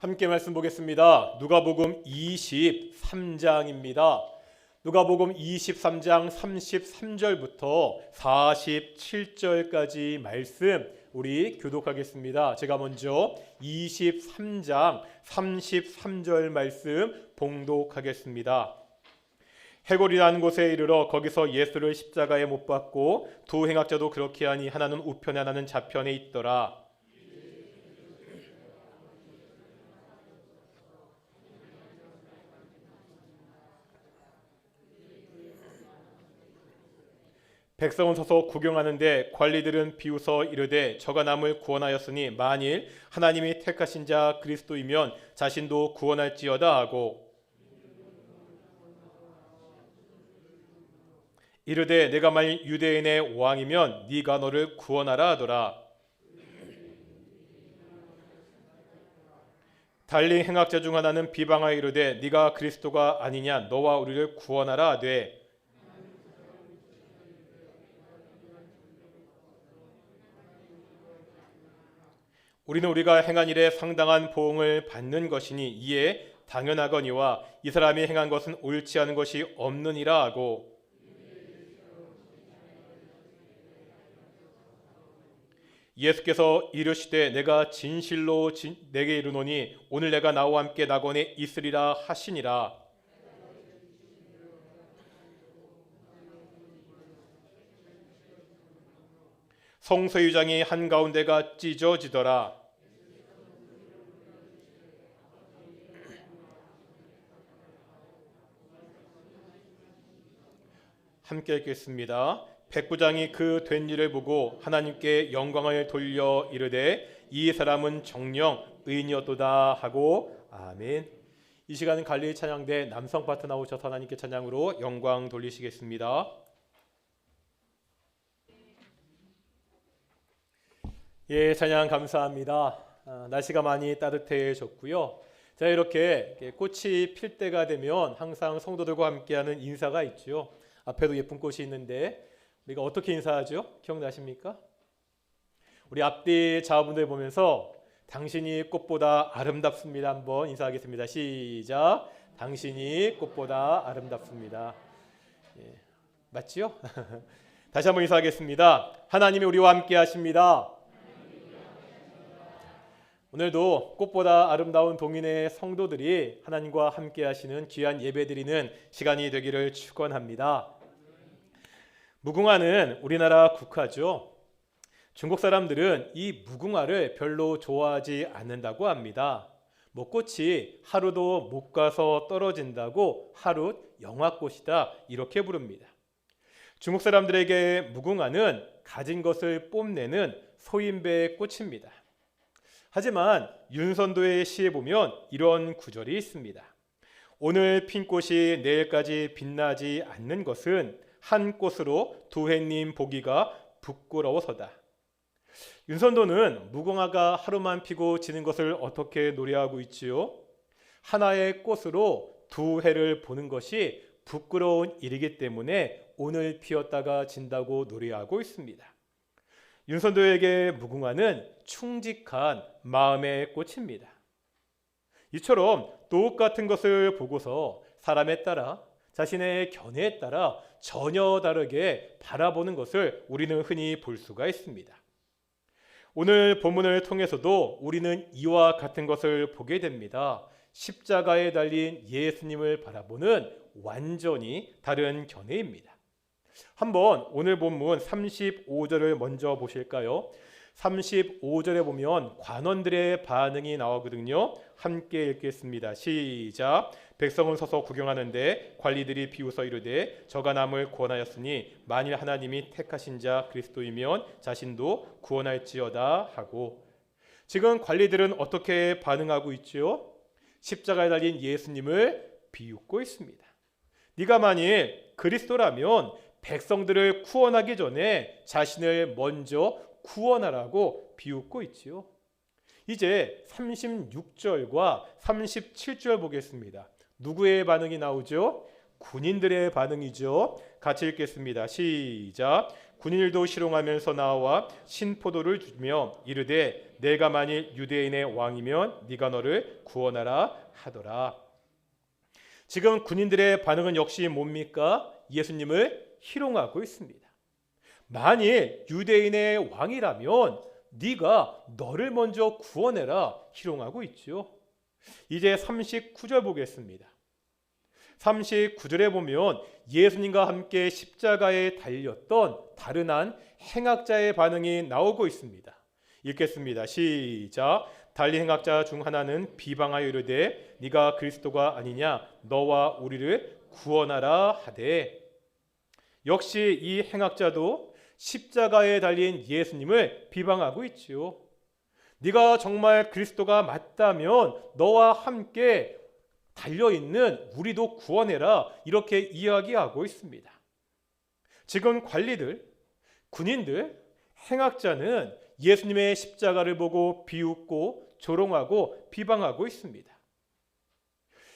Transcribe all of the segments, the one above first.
함께 말씀 보겠습니다. 누가복음 23장입니다. 누가복음 23장 33절부터 47절까지 말씀 우리 교독하겠습니다. 제가 먼저 23장 33절 말씀 봉독하겠습니다. 해골이라는 곳에 이르러 거기서 예수를 십자가에 못 박고 두 행악자도 그렇게 하니 하나는 우편에 하나는 좌편에 있더라. 백성은 서서 구경하는데 관리들은 비웃어 이르되 저가 남을 구원하였으니 만일 하나님이 택하신 자 그리스도이면 자신도 구원할지어다 하고 이르되 내가 만일 유대인의 왕이면 네가 너를 구원하라 하더라. 달리 행악자 중 하나는 비방하여 이르되 네가 그리스도가 아니냐 너와 우리를 구원하라 하되 우리는 우리가 행한 일에 상당한 보응을 받는 것이니 이에 당연하거니와 이 사람이 행한 것은 옳지 않은 것이 없느니라 하고 예수께서 이르시되 내가 진실로 내게 이르노니 오늘 내가 나와 함께 낙원에 있으리라 하시니라. 성소유장이 한가운데가 찢어지더라. 함께 읽겠습니다. 백부장이 그 된 일을 보고 하나님께 영광을 돌려 이르되 이 사람은 정녕 의인이었도다 하고 아멘. 이 시간은 갈릴리 찬양대 남성 파트 나오셔서 하나님께 찬양으로 영광 돌리시겠습니다. 예, 찬양 감사합니다. 날씨가 많이 따뜻해졌고요. 자, 이렇게 꽃이 필 때가 되면 항상 성도들과 함께하는 인사가 있죠. 앞에도 예쁜 꽃이 있는데 우리가 어떻게 인사하죠? 기억나십니까? 우리 앞뒤 자분들 보면서 당신이 꽃보다 아름답습니다. 한번 인사하겠습니다. 시작. 당신이 꽃보다 아름답습니다. 예, 맞지요? 다시 한번 인사하겠습니다. 하나님이 우리와 함께 하십니다. 오늘도 꽃보다 아름다운 동인의 성도들이 하나님과 함께 하시는 귀한 예배드리는 시간이 되기를 축원합니다. 무궁화는 우리나라 국화죠. 중국 사람들은 이 무궁화를 별로 좋아하지 않는다고 합니다. 꽃이 하루도 못 가서 떨어진다고 하루 영화꽃이다 이렇게 부릅니다. 중국 사람들에게 무궁화는 가진 것을 뽐내는 소인배의 꽃입니다. 하지만 윤선도의 시에 보면 이런 구절이 있습니다. 오늘 핀 꽃이 내일까지 빛나지 않는 것은 한 꽃으로 두 해님 보기가 부끄러워서다. 윤선도는 무궁화가 하루만 피고 지는 것을 어떻게 노래하고 있지요? 하나의 꽃으로 두 해를 보는 것이 부끄러운 일이기 때문에 오늘 피었다가 진다고 노래하고 있습니다. 윤선도에게 무궁화는 충직한 마음의 꽃입니다. 이처럼 똑같은 것을 보고서 사람에 따라 자신의 견해에 따라 전혀 다르게 바라보는 것을 우리는 흔히 볼 수가 있습니다. 오늘 본문을 통해서도 우리는 이와 같은 것을 보게 됩니다. 십자가에 달린 예수님을 바라보는 완전히 다른 견해입니다. 한번 오늘 본문 35절을 먼저 보실까요? 35절에 보면 관원들의 반응이 나오거든요. 함께 읽겠습니다. 시작. 백성은 서서 구경하는데 관리들이 비웃어 이르되 저가 남을 구원하였으니 만일 하나님이 택하신 자 그리스도이면 자신도 구원할지어다 하고 지금 관리들은 어떻게 반응하고 있죠? 십자가에 달린 예수님을 비웃고 있습니다. 네가 만일 그리스도라면 백성들을 구원하기 전에 자신을 먼저 구원하라고 비웃고 있지요. 이제 36절과 37절 보겠습니다. 누구의 반응이 나오죠? 군인들의 반응이죠. 같이 읽겠습니다. 시작. 군인들도 희롱하면서 나와 신포도를 주며 이르되 내가 만일 유대인의 왕이면 네가 너를 구원하라 하더라. 지금 군인들의 반응은 역시 뭡니까? 예수님을 희롱하고 있습니다. 만일 유대인의 왕이라면 네가 너를 먼저 구원해라 희롱하고 있죠. 이제 39절 보겠습니다. 39절에 보면 예수님과 함께 십자가에 달렸던 다른 한 행악자의 반응이 나오고 있습니다. 읽겠습니다. 시작. 달린 행악자 중 하나는 비방하여 이르되 네가 그리스도가 아니냐 너와 우리를 구원하라 하되. 역시 이 행악자도 십자가에 달린 예수님을 비방하고 있지요. 네가 정말 그리스도가 맞다면 너와 함께 달려있는 우리도 구원해라 이렇게 이야기하고 있습니다. 지금 관리들, 군인들, 행악자는 예수님의 십자가를 보고 비웃고 조롱하고 비방하고 있습니다.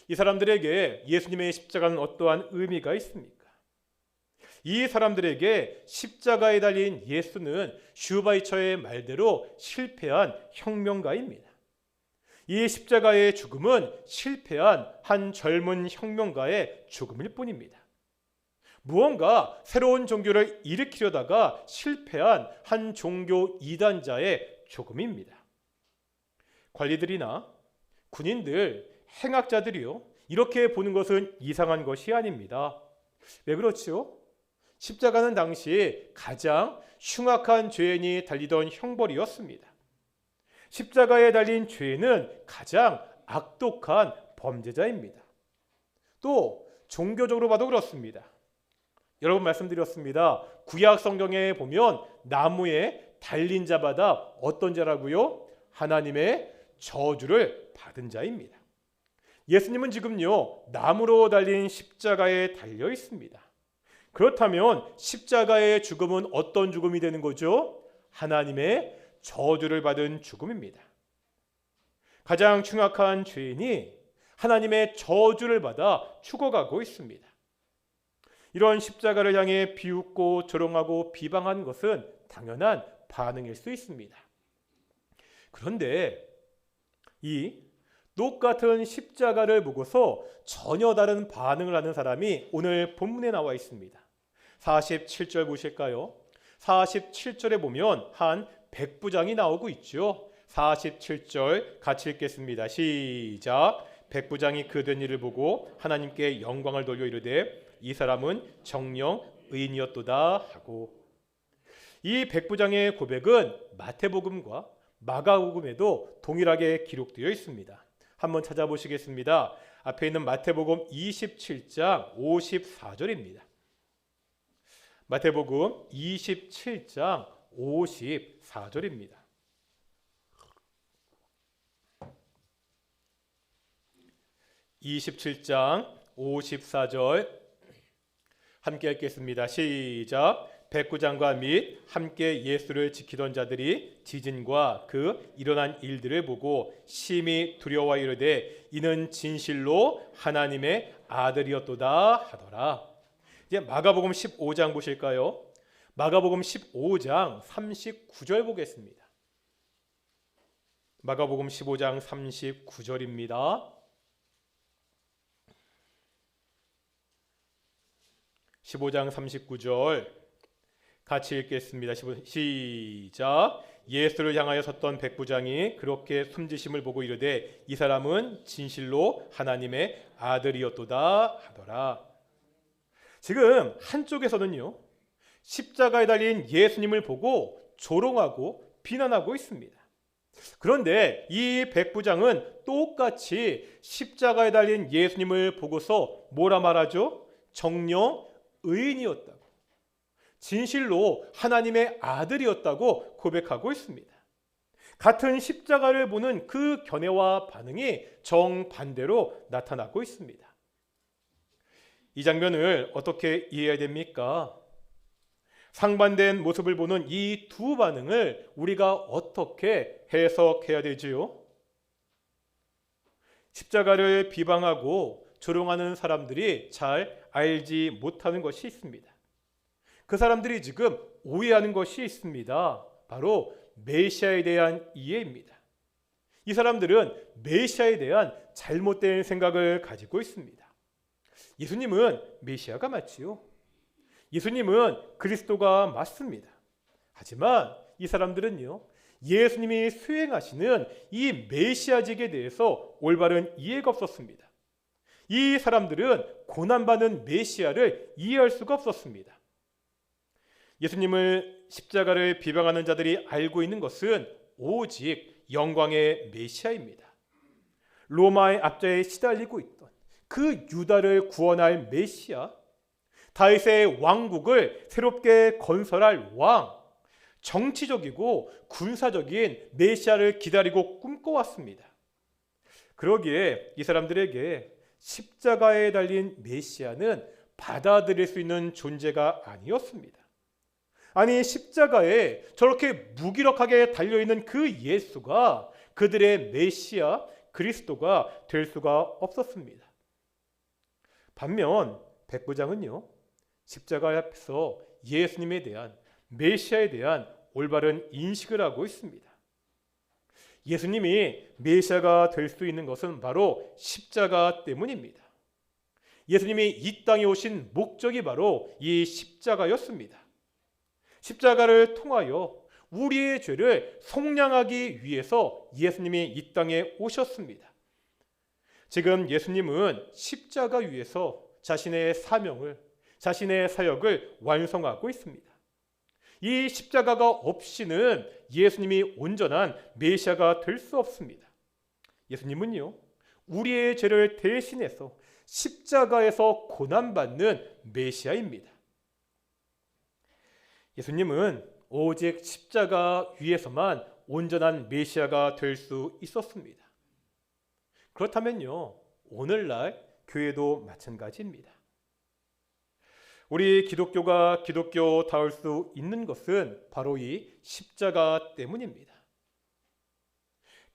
이 사람들에게 예수님의 십자가는 어떠한 의미가 있습니까? 이 사람들에게 십자가에 달린 예수는 슈바이처의 말대로 실패한 혁명가입니다. 이 십자가의 죽음은 실패한 한 젊은 혁명가의 죽음일 뿐입니다. 무언가 새로운 종교를 일으키려다가 실패한 한 종교 이단자의 죽음입니다. 관리들이나 군인들, 행악자들이요 이렇게 보는 것은 이상한 것이 아닙니다. 왜 그렇지요? 십자가는 당시 가장 흉악한 죄인이 달리던 형벌이었습니다. 십자가에 달린 죄인은 가장 악독한 범죄자입니다. 또 종교적으로 봐도 그렇습니다. 여러분 말씀드렸습니다. 구약 성경에 보면 나무에 달린 자마다 어떤 자라고요? 하나님의 저주를 받은 자입니다. 예수님은 지금요 나무로 달린 십자가에 달려 있습니다. 그렇다면 십자가의 죽음은 어떤 죽음이 되는 거죠? 하나님의 저주를 받은 죽음입니다. 가장 흉악한 죄인이 하나님의 저주를 받아 죽어가고 있습니다. 이런 십자가를 향해 비웃고 조롱하고 비방한 것은 당연한 반응일 수 있습니다. 그런데 이 똑같은 십자가를 보고서 전혀 다른 반응을 하는 사람이 오늘 본문에 나와 있습니다. 47절 보실까요? 47절에 보면 한 백부장이 나오고 있죠. 47절 같이 읽겠습니다. 시작. 백부장이 그 된 일을 보고 하나님께 영광을 돌려 이르되 이 사람은 정령 의인이었도다 하고. 이 백부장의 고백은 마태복음과 마가복음에도 동일하게 기록되어 있습니다. 한번 찾아보시겠습니다. 앞에 있는 마태복음 27장 54절입니다. 마태복음 27장 54절입니다. (27장 54절) 함께 읽겠습니다. 시작. 백부장과 및 함께 예수를 지키던 자들이 지진과 그 일어난 일들을 보고 심히 두려워 이르되 이는 진실로 하나님의 아들이었도다 하더라. 이제 마가복음 15장 보실까요? 마가복음 15장 39절 보겠습니다. 마가복음 15장 39절입니다. 15장 39절 같이 읽겠습니다. 시작. 예수를 향하여 섰던 백부장이 그렇게 숨지심을 보고 이르되 이 사람은 진실로 하나님의 아들이었도다 하더라. 지금 한쪽에서는요 십자가에 달린 예수님을 보고 조롱하고 비난하고 있습니다. 그런데 이 백부장은 똑같이 십자가에 달린 예수님을 보고서 뭐라 말하죠? 정녕 의인이었다고, 진실로 하나님의 아들이었다고 고백하고 있습니다. 같은 십자가를 보는 그 견해와 반응이 정반대로 나타나고 있습니다. 이 장면을 어떻게 이해해야 됩니까? 상반된 모습을 보는 이 두 반응을 우리가 어떻게 해석해야 되지요? 십자가를 비방하고 조롱하는 사람들이 잘 알지 못하는 것이 있습니다. 그 사람들이 지금 오해하는 것이 있습니다. 바로 메시아에 대한 이해입니다. 이 사람들은 메시아에 대한 잘못된 생각을 가지고 있습니다. 예수님은 메시아가 맞지요. 예수님은 그리스도가 맞습니다. 하지만 이 사람들은요, 예수님이 수행하시는 이 메시아직에 대해서 올바른 이해가 없었습니다. 이 사람들은 고난받는 메시아를 이해할 수가 없었습니다. 예수님을 십자가를 비방하는 자들이 알고 있는 것은 오직 영광의 메시아입니다. 로마의 압제에 시달리고 있던 그 유다를 구원할 메시아, 다윗의 왕국을 새롭게 건설할 왕, 정치적이고 군사적인 메시아를 기다리고 꿈꿔왔습니다. 그러기에 이 사람들에게 십자가에 달린 메시아는 받아들일 수 있는 존재가 아니었습니다. 아니, 십자가에 저렇게 무기력하게 달려있는 그 예수가 그들의 메시아 그리스도가 될 수가 없었습니다. 반면 백부장은요, 십자가 앞에서 예수님에 대한, 메시아에 대한 올바른 인식을 하고 있습니다. 예수님이 메시아가 될 수 있는 것은 바로 십자가 때문입니다. 예수님이 이 땅에 오신 목적이 바로 이 십자가였습니다. 십자가를 통하여 우리의 죄를 속량하기 위해서 예수님이 이 땅에 오셨습니다. 지금 예수님은 십자가 위에서 자신의 사명을, 자신의 사역을 완성하고 있습니다. 이 십자가가 없이는 예수님이 온전한 메시아가 될 수 없습니다. 예수님은요, 우리의 죄를 대신해서 십자가에서 고난받는 메시아입니다. 예수님은 오직 십자가 위에서만 온전한 메시아가 될 수 있었습니다. 그렇다면요, 오늘날 교회도 마찬가지입니다. 우리 기독교가 기독교다울 수 있는 것은 바로 이 십자가 때문입니다.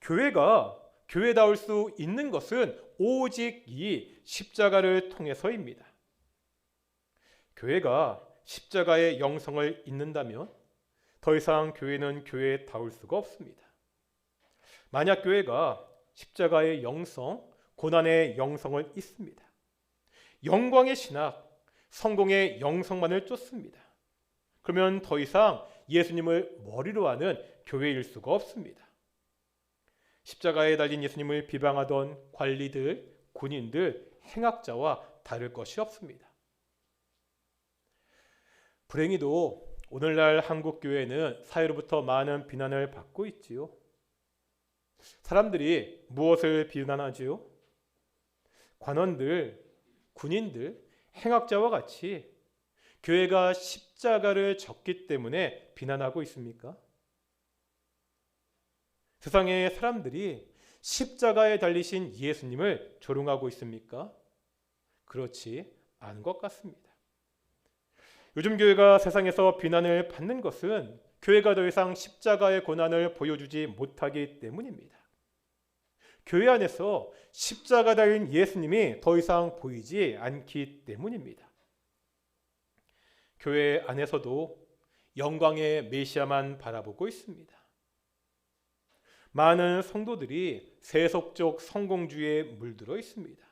교회가 교회다울 수 있는 것은 오직 이 십자가를 통해서입니다. 교회가 십자가의 영성을 잊는다면 더 이상 교회는 교회다울 수가 없습니다. 만약 교회가 십자가의 영성, 고난의 영성을 잊습니다. 영광의 신학, 성공의 영성만을 쫓습니다. 그러면 더 이상 예수님을 머리로 하는 교회일 수가 없습니다. 십자가에 달린 예수님을 비방하던 관리들, 군인들, 행악자와 다를 것이 없습니다. 불행히도 오늘날 한국 교회는 사회로부터 많은 비난을 받고 있지요. 사람들이 무엇을 비난하지요? 관원들, 군인들, 행악자와 같이 교회가 십자가를 졌기 때문에 비난하고 있습니까? 세상의 사람들이 십자가에 달리신 예수님을 조롱하고 있습니까? 그렇지 않은 것 같습니다. 요즘 교회가 세상에서 비난을 받는 것은 교회가 더 이상 십자가의 고난을 보여주지 못하기 때문입니다. 교회 안에서 십자가 달린 예수님이 더 이상 보이지 않기 때문입니다. 교회 안에서도 영광의 메시아만 바라보고 있습니다. 많은 성도들이 세속적 성공주의에 물들어 있습니다.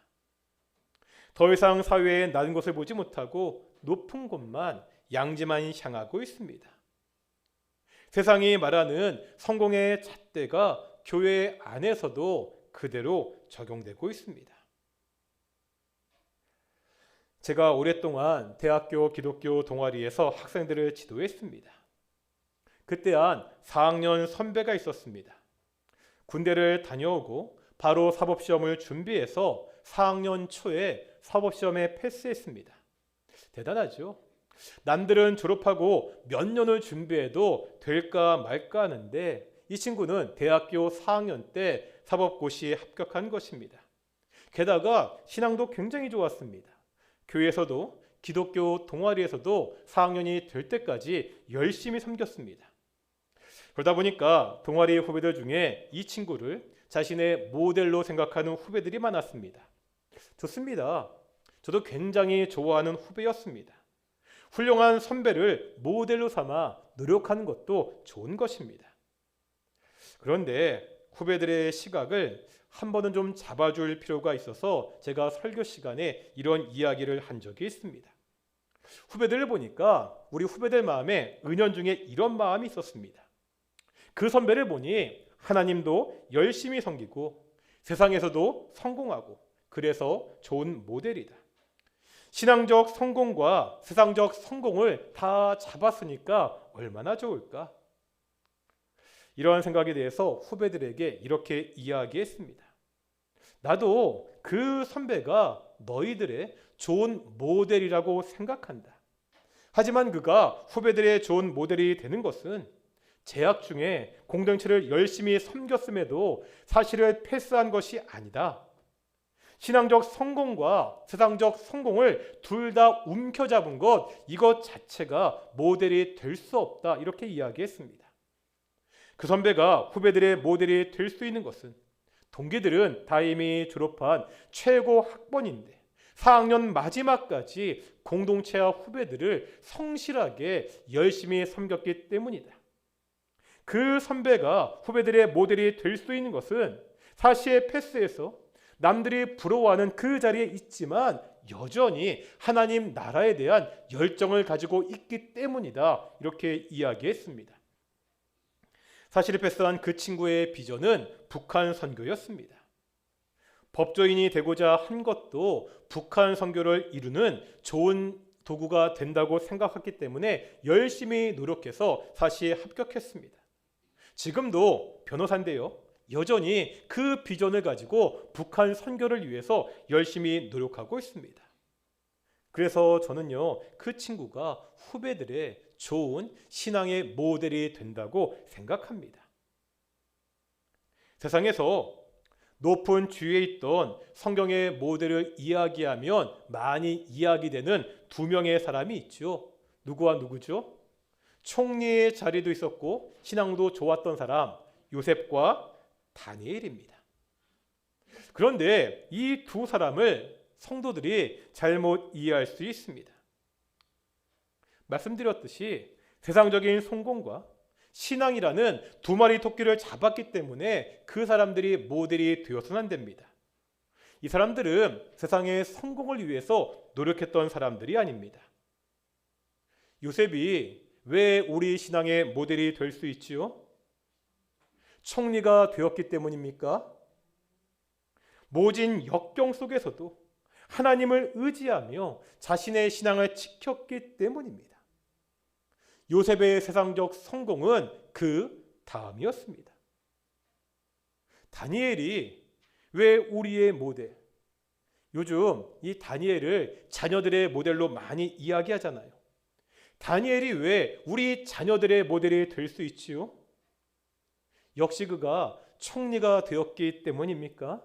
더 이상 사회에 낮은 것을 보지 못하고 높은 곳만, 양지만 향하고 있습니다. 세상이 말하는 성공의 잣대가 교회 안에서도 그대로 적용되고 있습니다. 제가 오랫동안 대학교 기독교 동아리에서 학생들을 지도했습니다. 그때 한 4학년 선배가 있었습니다. 군대를 다녀오고 바로 사법시험을 준비해서 4학년 초에 사법시험에 패스했습니다. 대단하죠? 남들은 졸업하고 몇 년을 준비해도 될까 말까 하는데 이 친구는 대학교 4학년 때 사법고시에 합격한 것입니다. 게다가 신앙도 굉장히 좋았습니다. 교회에서도 기독교 동아리에서도 4학년이 될 때까지 열심히 섬겼습니다. 그러다 보니까 동아리 후배들 중에 이 친구를 자신의 모델로 생각하는 후배들이 많았습니다. 좋습니다. 저도 굉장히 좋아하는 후배였습니다. 훌륭한 선배를 모델로 삼아 노력하는 것도 좋은 것입니다. 그런데 후배들의 시각을 한 번은 좀 잡아줄 필요가 있어서 제가 설교 시간에 이런 이야기를 한 적이 있습니다. 후배들을 보니까 우리 후배들 마음에 은연중에 이런 마음이 있었습니다. 그 선배를 보니 하나님도 열심히 섬기고 세상에서도 성공하고 그래서 좋은 모델이다. 신앙적 성공과 세상적 성공을 다 잡았으니까 얼마나 좋을까? 이러한 생각에 대해서 후배들에게 이렇게 이야기했습니다. 나도 그 선배가 너희들의 좋은 모델이라고 생각한다. 하지만 그가 후배들의 좋은 모델이 되는 것은 재학 중에 공동체를 열심히 섬겼음에도 사실을 패스한 것이 아니다. 신앙적 성공과 세상적 성공을 둘 다 움켜잡은 것, 이것 자체가 모델이 될 수 없다. 이렇게 이야기했습니다. 그 선배가 후배들의 모델이 될 수 있는 것은 동기들은 다 이미 졸업한 최고 학번인데 4학년 마지막까지 공동체와 후배들을 성실하게 열심히 섬겼기 때문이다. 그 선배가 후배들의 모델이 될 수 있는 것은 사시의 패스에서 남들이 부러워하는 그 자리에 있지만 여전히 하나님 나라에 대한 열정을 가지고 있기 때문이다. 이렇게 이야기했습니다. 사시를 패스한 그 친구의 비전은 북한 선교였습니다. 법조인이 되고자 한 것도 북한 선교를 이루는 좋은 도구가 된다고 생각했기 때문에 열심히 노력해서 사시에 합격했습니다. 지금도 변호사인데요. 여전히 그 비전을 가지고 북한 선교를 위해서 열심히 노력하고 있습니다. 그래서 저는요, 그 친구가 후배들의 좋은 신앙의 모델이 된다고 생각합니다. 세상에서 높은 지위에 있던 성경의 모델을 이야기하면 많이 이야기되는 두 명의 사람이 있죠. 누구와 누구죠? 총리의 자리도 있었고 신앙도 좋았던 사람, 요셉과 다니엘입니다. 그런데 이 두 사람을 성도들이 잘못 이해할 수 있습니다. 말씀드렸듯이 세상적인 성공과 신앙이라는 두 마리 토끼를 잡았기 때문에 그 사람들이 모델이 되어서는 안 됩니다. 이 사람들은 세상의 성공을 위해서 노력했던 사람들이 아닙니다. 요셉이 왜 우리 신앙의 모델이 될 수 있지요? 총리가 되었기 때문입니까? 모진 역경 속에서도 하나님을 의지하며 자신의 신앙을 지켰기 때문입니다. 요셉의 세상적 성공은 그 다음이었습니다. 다니엘이 왜 우리의 모델? 요즘 이 다니엘을 자녀들의 모델로 많이 이야기하잖아요. 다니엘이 왜 우리 자녀들의 모델이 될 수 있지요? 역시 그가 총리가 되었기 때문입니까?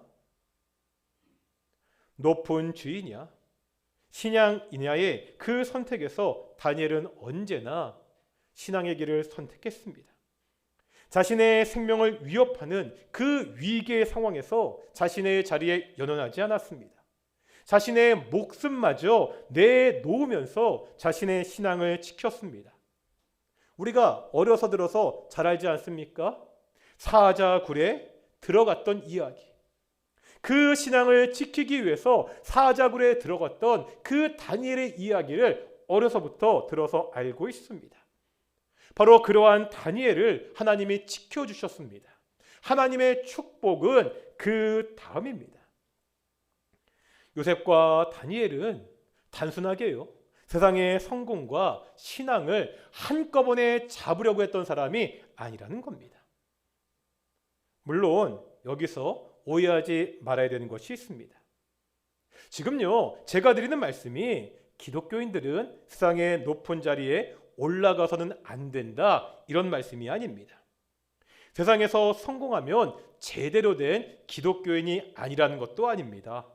높은 주인이야, 신앙이냐의 그 선택에서 다니엘은 언제나 신앙의 길을 선택했습니다. 자신의 생명을 위협하는 그 위기의 상황에서 자신의 자리에 연연하지 않았습니다. 자신의 목숨마저 내놓으면서 자신의 신앙을 지켰습니다. 우리가 어려서 들어서 잘 알지 않습니까? 사자굴에 들어갔던 이야기. 그 신앙을 지키기 위해서 사자굴에 들어갔던 그 다니엘의 이야기를 어려서부터 들어서 알고 있습니다. 바로 그러한 다니엘을 하나님이 지켜주셨습니다. 하나님의 축복은 그 다음입니다. 요셉과 다니엘은 단순하게요, 세상의 성공과 신앙을 한꺼번에 잡으려고 했던 사람이 아니라는 겁니다. 물론 여기서 오해하지 말아야 되는 것이 있습니다. 지금요, 제가 드리는 말씀이 기독교인들은 세상의 높은 자리에 올라가서는 안 된다, 이런 말씀이 아닙니다. 세상에서 성공하면 제대로 된 기독교인이 아니라는 것도 아닙니다.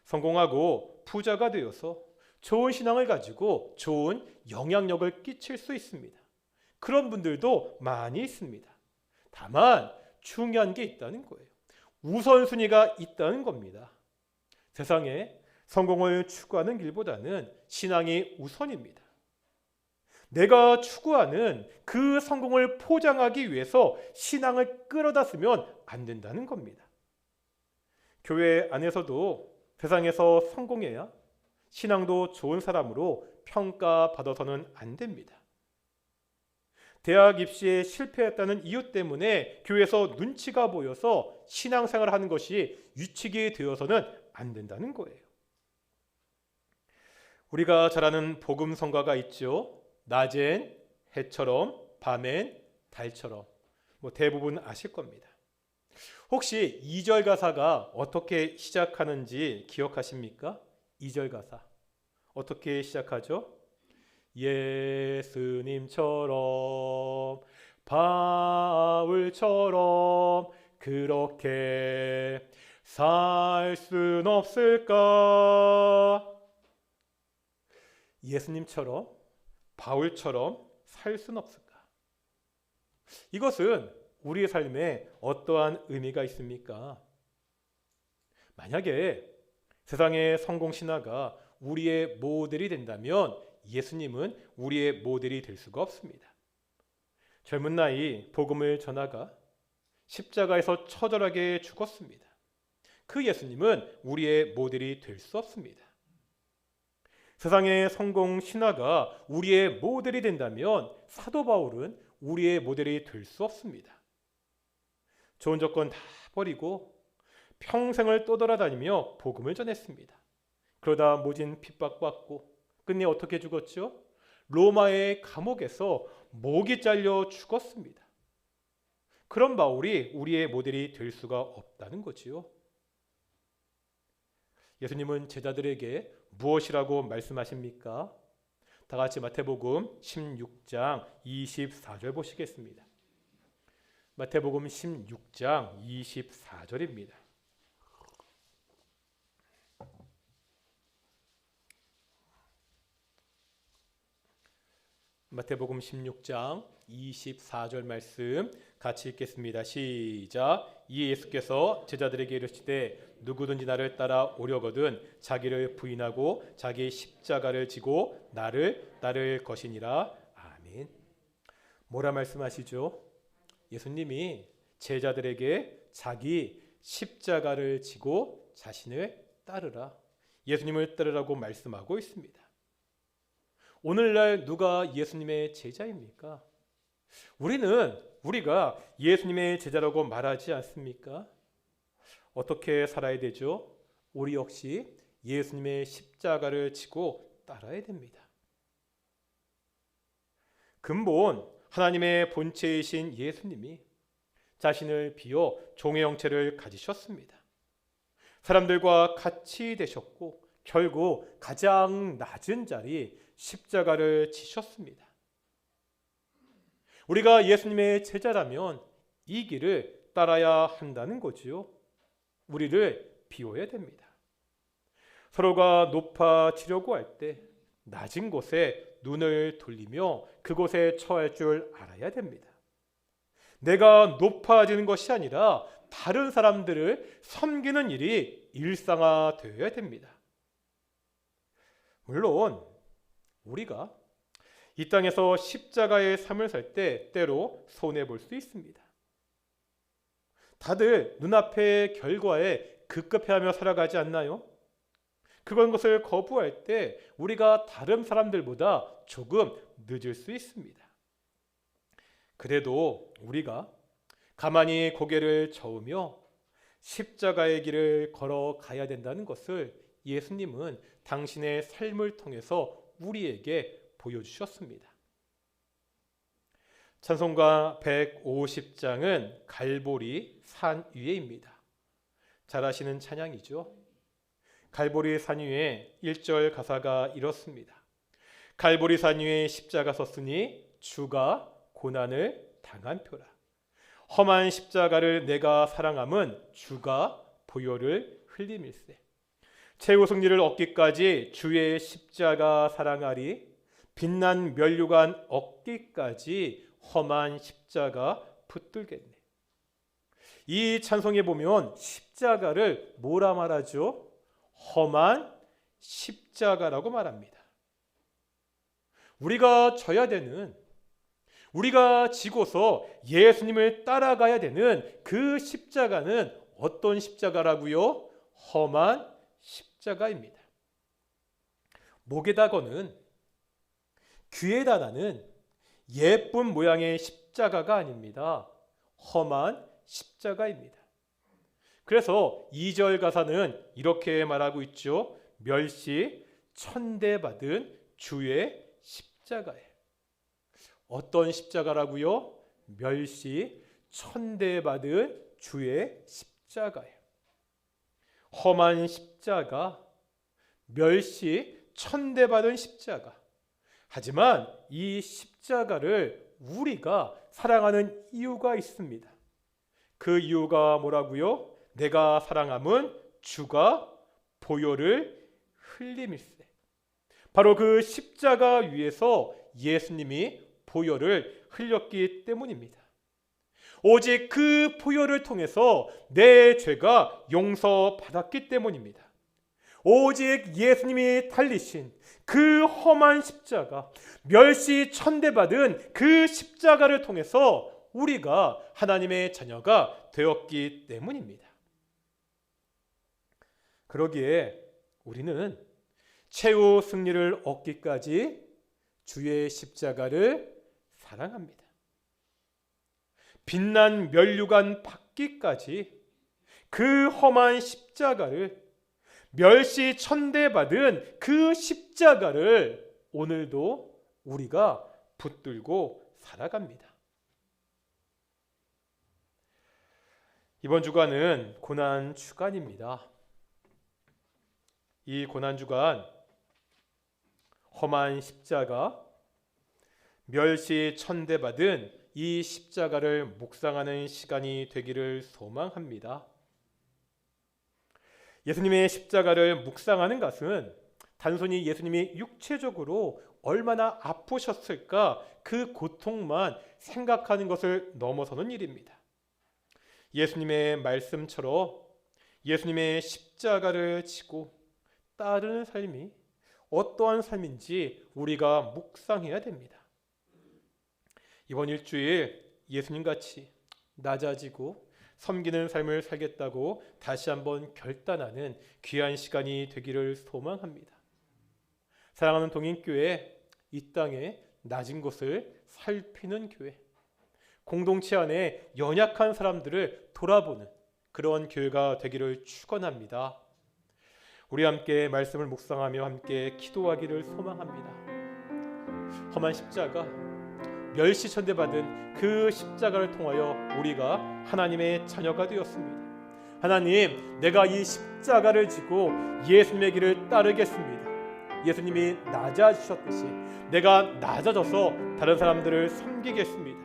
성공하고 부자가 되어서 좋은 신앙을 가지고 좋은 영향력을 끼칠 수 있습니다. 그런 분들도 많이 있습니다. 다만 중요한 게 있다는 거예요. 우선순위가 있다는 겁니다. 세상에 성공을 추구하는 길보다는 신앙이 우선입니다. 내가 추구하는 그 성공을 포장하기 위해서 신앙을 끌어다 쓰면 안 된다는 겁니다. 교회 안에서도 세상에서 성공해야 신앙도 좋은 사람으로 평가받아서는 안 됩니다. 대학 입시에 실패했다는 이유 때문에 교회에서 눈치가 보여서 신앙생활을 하는 것이 규칙이 되어서는 안 된다는 거예요. 우리가 잘 아는 복음성가가 있죠. 낮엔 해처럼 밤엔 달처럼. 대부분 아실 겁니다. 혹시 2절 가사가 어떻게 시작하는지 기억하십니까? 2절 가사 어떻게 시작하죠? 예수님처럼 바울처럼 그렇게 살 순 없을까? 예수님처럼 바울처럼 살 순 없을까? 이것은 우리의 삶에 어떠한 의미가 있습니까? 만약에 세상의 성공 신화가 우리의 모델이 된다면 예수님은 우리의 모델이 될 수가 없습니다. 젊은 나이 복음을 전하가 십자가에서 처절하게 죽었습니다. 그 예수님은 우리의 모델이 될 수 없습니다. 세상의 성공 신화가 우리의 모델이 된다면 사도 바울은 우리의 모델이 될 수 없습니다. 좋은 조건 다 버리고 평생을 떠돌아다니며 복음을 전했습니다. 그러다 모진 핍박받고 끝내 어떻게 죽었죠? 로마의 감옥에서 목이 잘려 죽었습니다. 그런 바울이 우리의 모델이 될 수가 없다는 거지요. 예수님은 제자들에게 무엇이라고 말씀하십니까? 다 같이 마태복음 16장 24절 보시겠습니다. 마태복음 16장 24절입니다. 마태복음 16장 24절 말씀 같이 읽겠습니다. 시작. 이에 예수께서 제자들에게 이르시되 누구든지 나를 따라 오려거든 자기를 부인하고 자기 십자가를 지고 나를 따를 것이니라. 아멘. 뭐라 말씀하시죠? 예수님이 제자들에게 자기 십자가를 지고 자신을 따르라. 예수님을 따르라고 말씀하고 있습니다. 오늘날 누가 예수님의 제자입니까? 우리가 예수님의 제자라고 말하지 않습니까? 어떻게 살아야 되죠? 우리 역시 예수님의 십자가를 지고 따라야 됩니다. 근본 하나님의 본체이신 예수님이 자신을 비워 종의 형체를 가지셨습니다. 사람들과 같이 되셨고 결국 가장 낮은 자리 십자가를 지셨습니다. 우리가 예수님의 제자라면 이 길을 따라야 한다는 거지요. 우리를 비워야 됩니다. 서로가 높아지려고 할 때 낮은 곳에 눈을 돌리며 그곳에 처할 줄 알아야 됩니다. 내가 높아지는 것이 아니라 다른 사람들을 섬기는 일이 일상화되어야 됩니다. 물론 우리가 이 땅에서 십자가의 삶을 살 때 때로 손해볼 수 있습니다. 다들 눈앞의 결과에 급급해하며 살아가지 않나요? 그것을 거부할 때 우리가 다른 사람들보다 조금 늦을 수 있습니다. 그래도 우리가 가만히 고개를 저으며 십자가의 길을 걸어가야 된다는 것을 예수님은 당신의 삶을 통해서 우리에게 보여주셨습니다. 찬송가 150장은 갈보리 산 위에입니다. 잘 아시는 찬양이죠. 갈보리 산 위에 1절 가사가 이렇습니다. 갈보리 산 위에 십자가 섰으니 주가 고난을 당한 표라. 험한 십자가를 내가 사랑함은 주가 보혈을 흘림일세. 최후 승리를 얻기까지 주의 십자가 사랑하리. 빛난 면류관 얻기까지 험한 십자가 붙들겠네. 이 찬송에 보면 십자가를 뭐라 말하죠? 험한 십자가라고 말합니다. 우리가 져야 되는, 우리가 지고서 예수님을 따라가야 되는 그 십자가는 어떤 십자가라고요? 험한 십자가입니다. 목에다 거는, 귀에다 나는 예쁜 모양의 십자가가 아닙니다. 험한 십자가입니다. 그래서 2절 가사는 이렇게 말하고 있죠. 멸시 천대받은 주의 십자가에. 어떤 십자가라고요? 멸시 천대받은 주의 십자가에. 험한 십자가, 멸시 천대받은 십자가. 하지만 이 십자가를 우리가 사랑하는 이유가 있습니다. 그 이유가 뭐라고요? 내가 사랑함은 주가 보혈을 흘림일세. 바로 그 십자가 위에서 예수님이 보혈을 흘렸기 때문입니다. 오직 그 보혈을 통해서 내 죄가 용서받았기 때문입니다. 오직 예수님이 달리신 그 험한 십자가, 멸시 천대받은 그 십자가를 통해서 우리가 하나님의 자녀가 되었기 때문입니다. 그러기에 우리는 최후 승리를 얻기까지 주의 십자가를 사랑합니다. 빛난 면류관 받기까지 그 험한 십자가를, 멸시 천대받은 그 십자가를 오늘도 우리가 붙들고 살아갑니다. 이번 주간은 고난 주간입니다. 이 고난 주간 험한 십자가, 멸시 천대받은 이 십자가를 묵상하는 시간이 되기를 소망합니다. 예수님의 십자가를 묵상하는 것은 단순히 예수님이 육체적으로 얼마나 아프셨을까 그 고통만 생각하는 것을 넘어서는 일입니다. 예수님의 말씀처럼 예수님의 십자가를 지고 따르는 삶이 어떠한 삶인지 우리가 묵상해야 됩니다. 이번 일주일 예수님같이 낮아지고 섬기는 삶을 살겠다고 다시 한번 결단하는 귀한 시간이 되기를 소망합니다. 사랑하는 동인교회, 이 땅에 낮은 곳을 살피는 교회, 공동체 안에 연약한 사람들을 돌아보는 그런 교회가 되기를 축원합니다. 우리 함께 말씀을 묵상하며 함께 기도하기를 소망합니다. 험한 십자가, 멸시천대받은 그 십자가를 통하여 우리가 하나님의 자녀가 되었습니다. 하나님, 내가 이 십자가를 지고 예수님의 길을 따르겠습니다. 예수님이 낮아지셨듯이 내가 낮아져서 다른 사람들을 섬기겠습니다.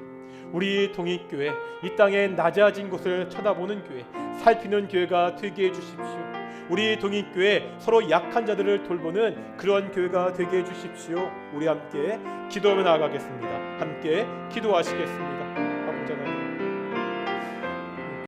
우리 동익교회, 이 땅에 낮아진 곳을 쳐다보는 교회, 살피는 교회가 되게 해주십시오. 우리 동익교회 서로 약한 자들을 돌보는 그런 교회가 되게 해주십시오. 우리 함께 기도하며 나아가겠습니다. 함께 기도하시겠습니다. 아버지 하나님,